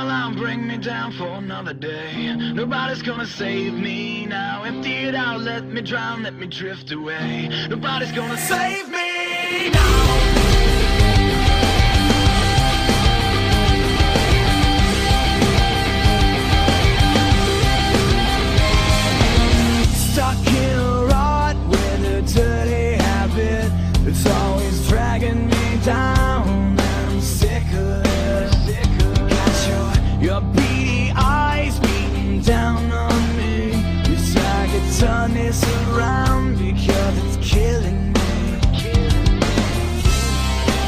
a line, bring me down for another day. Nobody's gonna save me now. Empty it out, let me drown, let me drift away. Nobody's gonna save me now. Stuck in a rut with a dirty habit. It's always dragging me down, and I'm sick of it. Got your beady eyes beating down on me. Wish I could turn this around because it's killing me.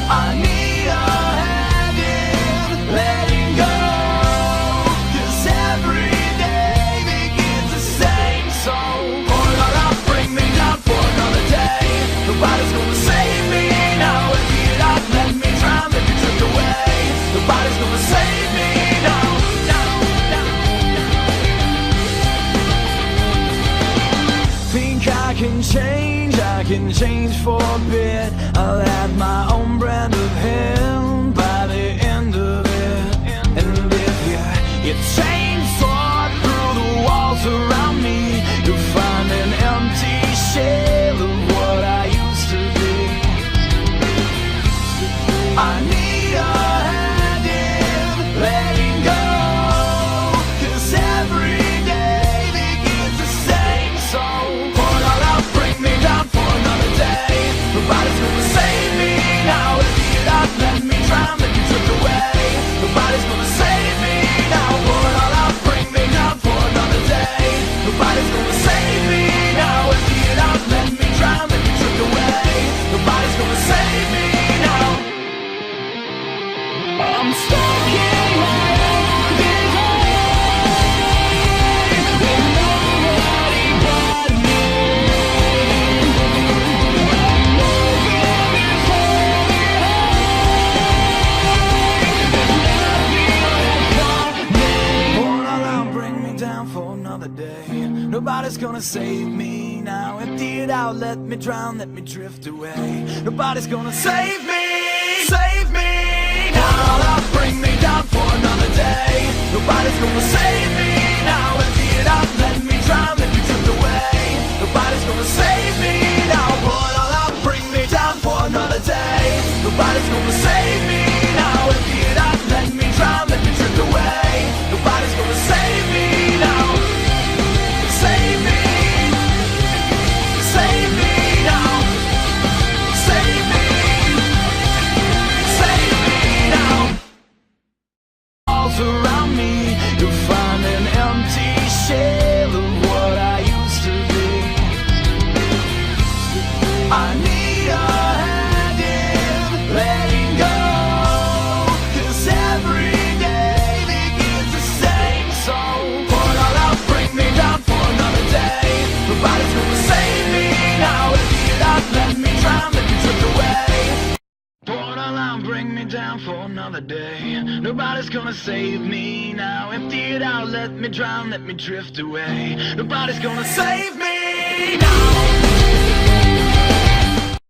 I need a hand in letting go, 'cause every day begins the same. So bring me down for another day. Nobody's gonna save me now. Empty it out, let me drown, let me drift away. Nobody's gonna save me now. Think I can change for a bit. I'll have my own brand of him by the end of it. And if you chainsaw through the walls around me, you'll find an empty shell of what I used to be. I need a hand in letting go, 'cause every day begins the same. So pour it all out, bring me down for another day. Nobody's gonna save me now. Empty it out, let me drown, let me drift away. Nobody's gonna save me now. Pour it all out, bring me down for another day. Nobody's gonna save me now. Empty it out, let me drown, let me drift away. Nobody's gonna save me now. I'm stuck in my own design with nobody but me. Nobody's holding on. Hold on out, bring me down for another day. Nobody's gonna save me now. Empty it out, let me drown, let me drift away. Nobody's gonna save me now. Hold on out, bring me down for another day. Nobody's gonna save me now. Empty it out, let me drown, let me drift away. Nobody's gonna save me now. Hold on out, bring me down for another day. Nobody's gonna save me now. Empty it out, let me drown, let me drift away. Nobody's gonna save me now. Save me. Save me now. Save me. Save me now. Walls around me, you'll find an empty shell of what I used to be. I need a hand in letting go, 'cause every day begins the same. So pour it all out, bring me down for another day. Nobody's gonna save me now. Empty it out, let me drown, let me drift away. Pour it all out, bring me down for another day. Nobody's gonna save me now. Empty it out, let me drown, let me drift away. Nobody's gonna save me now.